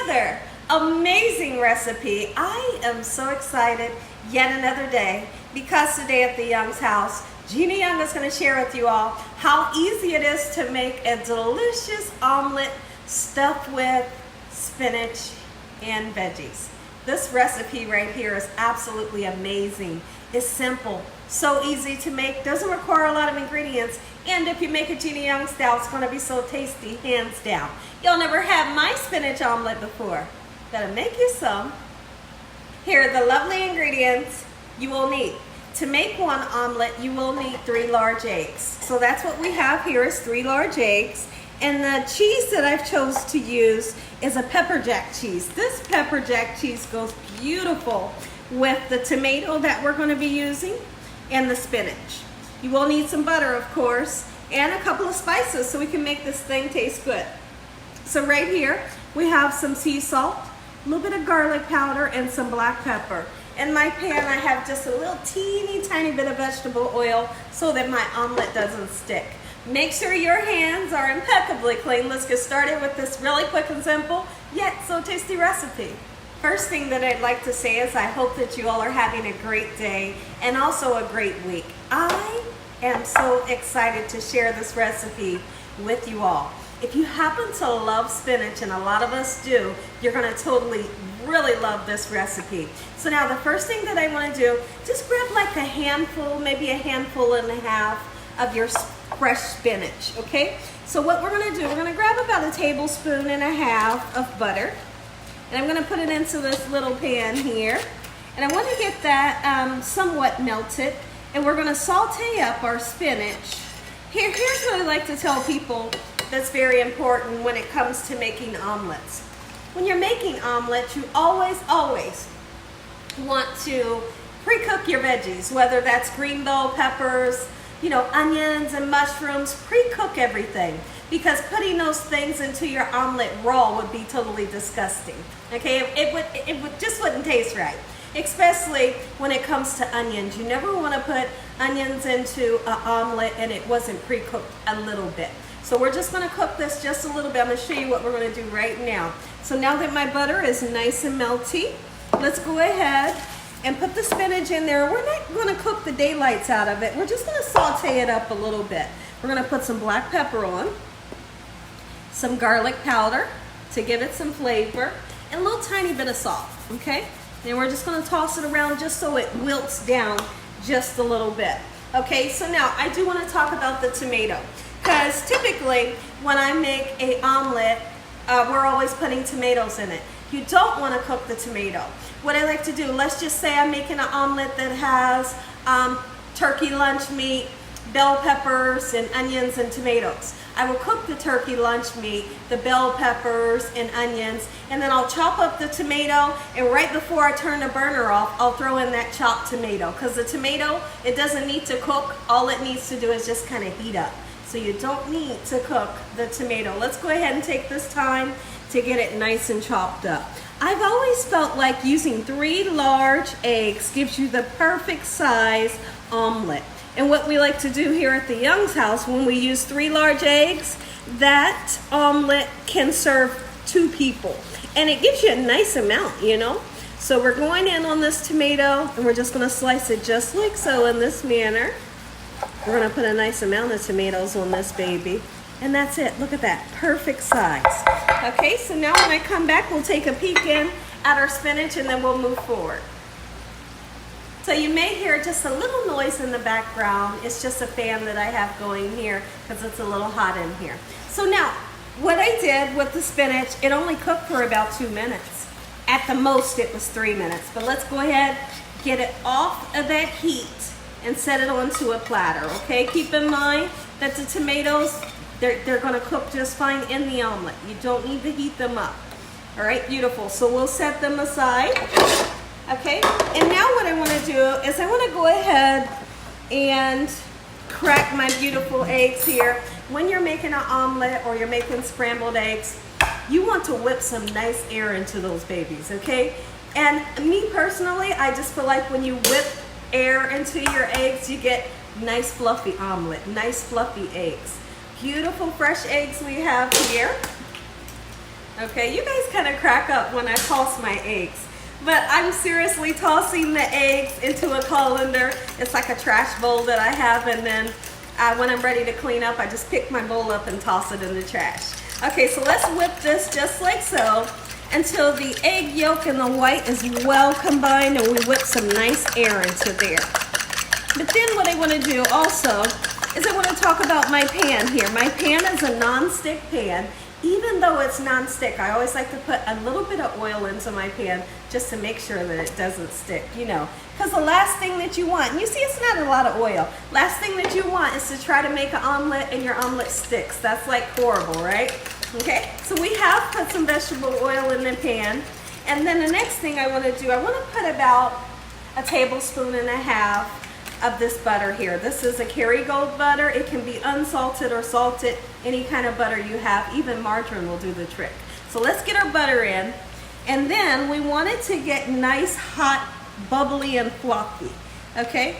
another amazing recipe. I am so excited yet another day because today at the Young's house, Gina Young is going to share with you all how easy it is to make a delicious omelet stuffed with spinach and veggies. This recipe right here is absolutely amazing. It's simple, so easy to make, doesn't require a lot of ingredients, and if you make it Gina Young style, it's going to be so tasty, hands down. You'll never have my spinach omelet before. Gotta make you some. Here are the lovely ingredients you will need. To make one omelet, you will need 3 large eggs. So that's what we have here is 3 large eggs. And the cheese that I've chose to use is a pepper jack cheese. This pepper jack cheese goes beautiful with the tomato that we're going to be using and the spinach. You will need some butter, of course, and a couple of spices so we can make this thing taste good. So right here, we have some sea salt, a little bit of garlic powder, and some black pepper. In my pan, I have just a little teeny tiny bit of vegetable oil so that my omelet doesn't stick. Make sure your hands are impeccably clean. Let's get started with this really quick and simple, yet so tasty recipe. First thing that I'd like to say is I hope that you all are having a great day and also a great week. I am so excited to share this recipe with you all. If you happen to love spinach, and a lot of us do, you're going to totally really love this recipe. So now the first thing that I want to do, just grab like a handful, maybe a handful and a half of your fresh spinach, okay? So what we're going to do, we're going to grab about a tablespoon and a half of butter, and I'm going to put it into this little pan here, and I want to get that somewhat melted, and we're going to saute up our spinach. Here's what I like to tell people that's very important when it comes to making omelets. When you're making omelets, you always want to pre-cook your veggies, whether that's green bell peppers, you know, onions and mushrooms. Pre-cook everything, because putting those things into your omelet raw would be totally disgusting. Okay, it just wouldn't taste right. Especially when it comes to onions. You never want to put onions into an omelet and it wasn't pre-cooked a little bit. So we're just going to cook this just a little bit. I'm going to show you what we're going to do right now. So now that my butter is nice and melty, let's go ahead and put the spinach in there. We're not going to cook the daylights out of it. We're just going to saute it up a little bit. We're going to put some black pepper on, some garlic powder to give it some flavor, and a little tiny bit of salt, okay? And we're just going to toss it around just so it wilts down just a little bit. Okay, so now I do want to talk about the tomato, because typically when I make a omelet, we're always putting tomatoes in it. You don't want to cook the tomato. What I like to do, let's just say I'm making an omelet that has turkey lunch meat, bell peppers, and onions and tomatoes. I will cook the turkey lunch meat, the bell peppers and onions, and then I'll chop up the tomato, and right before I turn the burner off, I'll throw in that chopped tomato, because the tomato, it doesn't need to cook. All it needs to do is just kind of heat up. So you don't need to cook the tomato. Let's go ahead and take this time to get it nice and chopped up. I've always felt like using 3 large eggs gives you the perfect size omelet. And what we like to do here at the Young's house, when we use 3 large eggs, that omelet can serve 2 people. And it gives you a nice amount, you know? So we're going in on this tomato, and we're just gonna slice it just like so in this manner. We're gonna put a nice amount of tomatoes on this baby. And that's it, look at that, perfect size. Okay, so now when I come back, we'll take a peek in at our spinach and then we'll move forward. So you may hear just a little noise in the background. It's just a fan that I have going here because it's a little hot in here. So now, what I did with the spinach, it only cooked for about 2 minutes. At the most, it was 3 minutes. But let's go ahead, get it off of that heat and set it onto a platter, okay? Keep in mind that the tomatoes, they're gonna cook just fine in the omelet. You don't need to heat them up. All right, beautiful. So we'll set them aside. Okay, and now what I want to do is I want to go ahead and crack my beautiful eggs here. When you're making an omelet or you're making scrambled eggs, you want to whip some nice air into those babies, okay? And me personally, I just feel like when you whip air into your eggs, you get nice fluffy omelet, nice fluffy eggs. Beautiful fresh eggs we have here. Okay, you guys kind of crack up when I toss my eggs. But I'm seriously tossing the eggs into a colander. It's like a trash bowl that I have, and then when I'm ready to clean up, I just pick my bowl up and toss it in the trash. Okay, so let's whip this just like so until the egg yolk and the white is well combined, and we whip some nice air into there. But then what I want to do also is I want to talk about my pan here. My pan is a non-stick pan. Even though it's non-stick, I always like to put a little bit of oil into my pan just to make sure that it doesn't stick, you know. Because the last thing that you want, and you see it's not a lot of oil, last thing that you want is to try to make an omelet and your omelet sticks. That's like horrible, right? Okay, so we have put some vegetable oil in the pan. And then the next thing I want to do, I want to put about a tablespoon and a half of this butter here. This is a Kerrygold butter. It can be unsalted or salted, any kind of butter you have. Even margarine will do the trick. So let's get our butter in, and then we want it to get nice, hot, bubbly, and fluffy. Okay,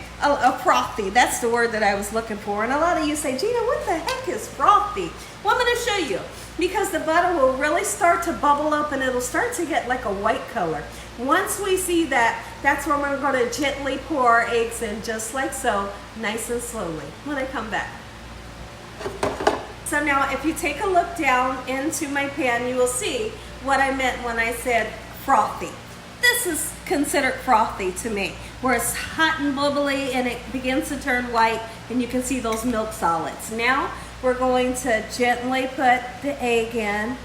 frothy, that's the word that I was looking for. And a lot of you say, Gina, what the heck is frothy? Well, I'm going to show you, because the butter will really start to bubble up and it'll start to get like a white color. Once we see that, that's when we're going to gently pour our eggs in, just like so, nice and slowly, when I come back. So now if you take a look down into my pan, you will see what I meant when I said frothy. This is considered frothy to me, where it's hot and bubbly and it begins to turn white and you can see those milk solids. Now we're going to gently put the egg in,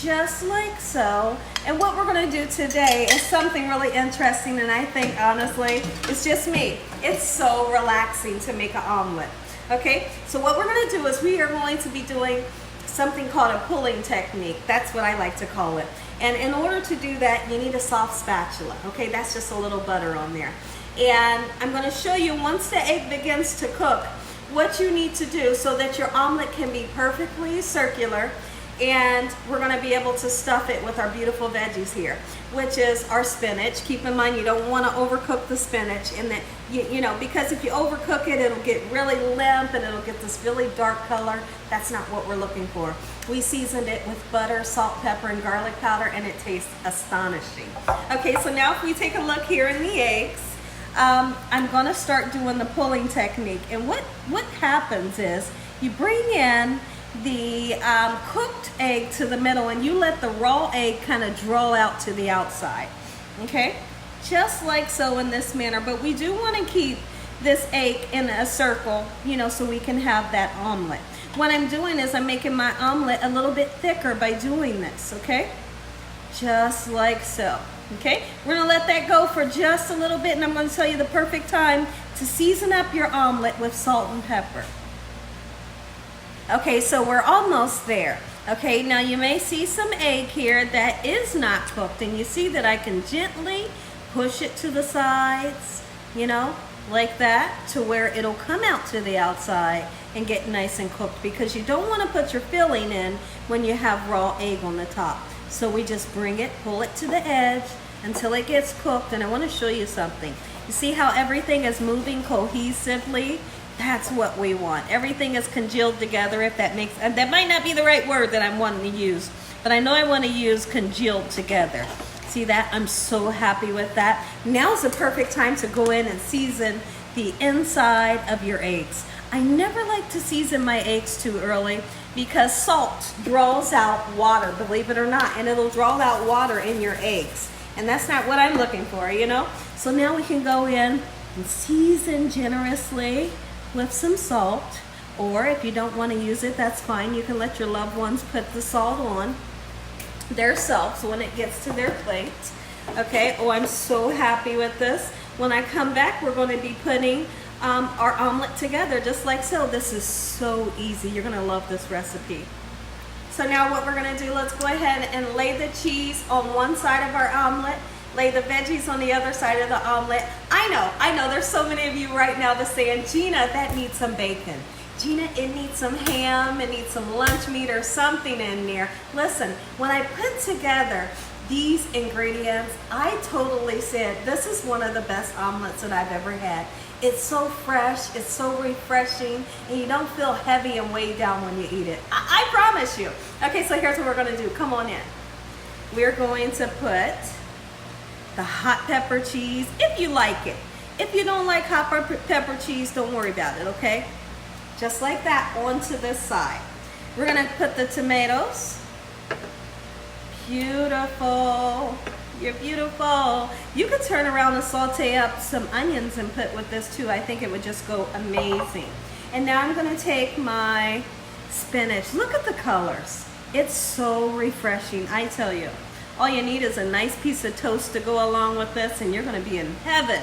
just like so. And what we're going to do today is something really interesting, and I think honestly it's just me. It's so relaxing to make an omelet. Okay, so what we're going to do is we are going to be doing something called a pulling technique. That's what I like to call it. And in order to do that, you need a soft spatula. Okay, that's just a little butter on there. And I'm going to show you, once the egg begins to cook, what you need to do so that your omelet can be perfectly circular, and we're going to be able to stuff it with our beautiful veggies here, which is our spinach. Keep in mind, you don't want to overcook the spinach, and that you know, because if you overcook it, it'll get really limp and it'll get this really dark color. That's not what we're looking for. We seasoned it with butter, salt, pepper, and garlic powder, and it tastes astonishing. Okay, so now if we take a look here in the eggs, I'm going to start doing the pulling technique. And what happens is you bring in the cooked egg to the middle, and you let the raw egg kind of draw out to the outside. Okay, just like so, in this manner. But we do want to keep this egg in a circle, you know, so we can have that omelet. What I'm doing is I'm making my omelet a little bit thicker by doing this. Okay, just like so. Okay, we're gonna let that go for just a little bit, and I'm going to tell you the perfect time to season up your omelet with salt and pepper. Okay, so we're almost there. Okay, now you may see some egg here that is not cooked, and you see that I can gently push it to the sides, you know, like that, to where it'll come out to the outside and get nice and cooked, because you don't want to put your filling in when you have raw egg on the top. So we just bring it, pull it to the edge until it gets cooked. And I want to show you something. You see how everything is moving cohesively? That's what we want. Everything is congealed together, if that makes, and that might not be the right word that I'm wanting to use, but I know I want to use congealed together. See that? I'm so happy with that. Now's the perfect time to go in and season the inside of your eggs. I never like to season my eggs too early, because salt draws out water, believe it or not, and it'll draw out water in your eggs. And that's not what I'm looking for, you know? So now we can go in and season generously with some salt, or if you don't want to use it, that's fine. You can let your loved ones put the salt on their self when it gets to their plate. Okay, oh, I'm so happy with this. When I come back, we're going to be putting our omelet together, just like so. This is so easy. You're going to love this recipe. So now what we're going to do, let's go ahead and lay the cheese on one side of our omelet, lay the veggies on the other side of the omelet. I know, there's so many of you right now that's saying, Gina, that needs some bacon. Gina, it needs some ham, it needs some lunch meat or something in there. Listen, when I put together these ingredients, I totally said, this is one of the best omelets that I've ever had. It's so fresh, it's so refreshing, and you don't feel heavy and weighed down when you eat it. I promise you. Okay, so here's what we're gonna do. Come on in. we're going to put the hot pepper cheese, if you like it. If you don't like hot pepper cheese, don't worry about it, okay? Just like that onto this side. We're gonna put the tomatoes. Beautiful. You're beautiful. You could turn around and saute up some onions and put with this too. I think it would just go amazing. And now I'm gonna take my spinach. Look at the colors. It's so refreshing, I tell you. All you need is a nice piece of toast to go along with this and you're gonna be in heaven.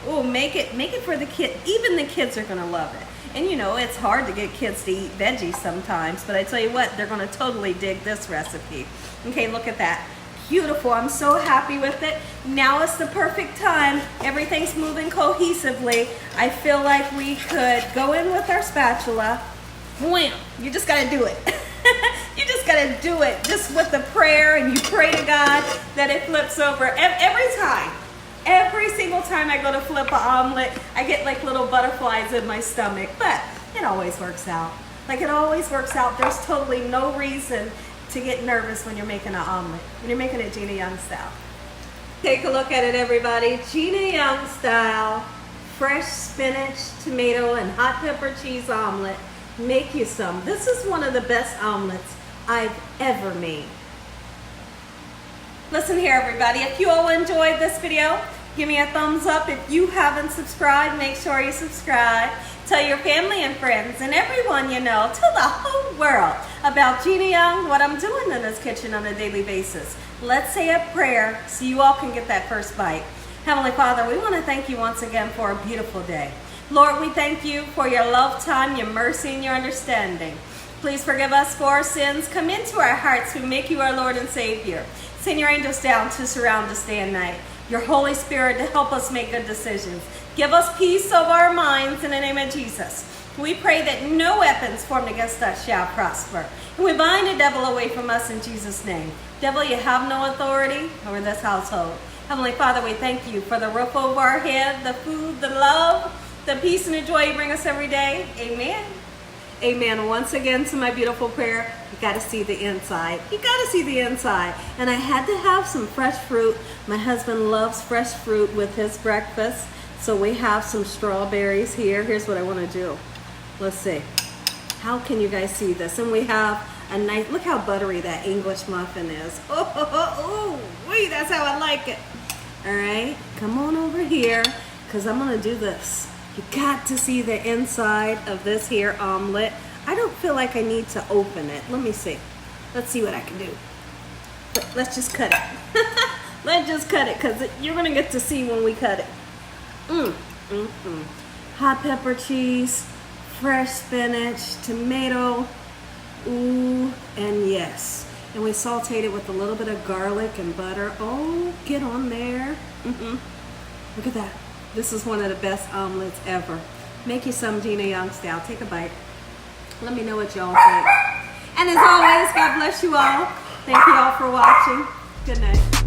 Oh, make it for the kid. Even the kids are gonna love it. And you know, it's hard to get kids to eat veggies sometimes, but I tell you what, they're gonna totally dig this recipe. Okay, look at that. Beautiful, I'm so happy with it. Now is the perfect time. Everything's moving cohesively. I feel like we could go in with our spatula. Wham, you just gotta do it. You just gotta do it just with the prayer, and you pray to God that it flips over every time. Every single time I go to flip an omelet, I get like little butterflies in my stomach, but it always works out. Like it always works out. There's totally no reason to get nervous when you're making an omelet, when you're making it Gina Young style. Take a look at it, everybody. Gina Young style, fresh spinach, tomato, and hot pepper cheese omelet. Make you some. This is one of the best omelets I've ever made. Listen here, everybody. If you all enjoyed this video, give me a thumbs up. If you haven't subscribed, make sure you subscribe. Tell your family and friends and everyone you know, tell the whole world about Gina Young, what I'm doing in this kitchen on a daily basis. Let's say a prayer so you all can get that first bite. Heavenly Father, we want to thank you once again for a beautiful day. Lord, we thank you for your love, time, your mercy, and your understanding. Please forgive us for our sins. Come into our hearts. We make you our Lord and Savior. Send your angels down to surround us day and night. Your Holy Spirit to help us make good decisions. Give us peace of our minds in the name of Jesus. We pray that no weapons formed against us shall prosper. And we bind the devil away from us in Jesus' name. Devil, you have no authority over this household. Heavenly Father, we thank you for the roof over our head, the food, the love, the peace and the joy you bring us every day. Amen. Amen. Once again to my beautiful prayer, you got to see the inside. You got to see the inside. And I had to have some fresh fruit. My husband loves fresh fruit with his breakfast. So we have some strawberries here. Here's what I want to do. Let's see. How can you guys see this? And we have a nice, look how buttery that English muffin is. Oh, wait, that's how I like it. All right, come on over here because I'm going to do this. You got to see the inside of this here omelet. I don't feel like I need to open it. Let me see. Let's see what I can do. But let's just cut it. Let's just cut it because you're going to get to see when we cut it. Hot pepper cheese, fresh spinach, tomato, ooh, and yes. And we sauteed it with a little bit of garlic and butter. Oh, get on there. Look at that. This is one of the best omelets ever. Make you some Gina Young style. Take a bite. Let me know what y'all think. And as always, God bless you all. Thank you all for watching. Good night.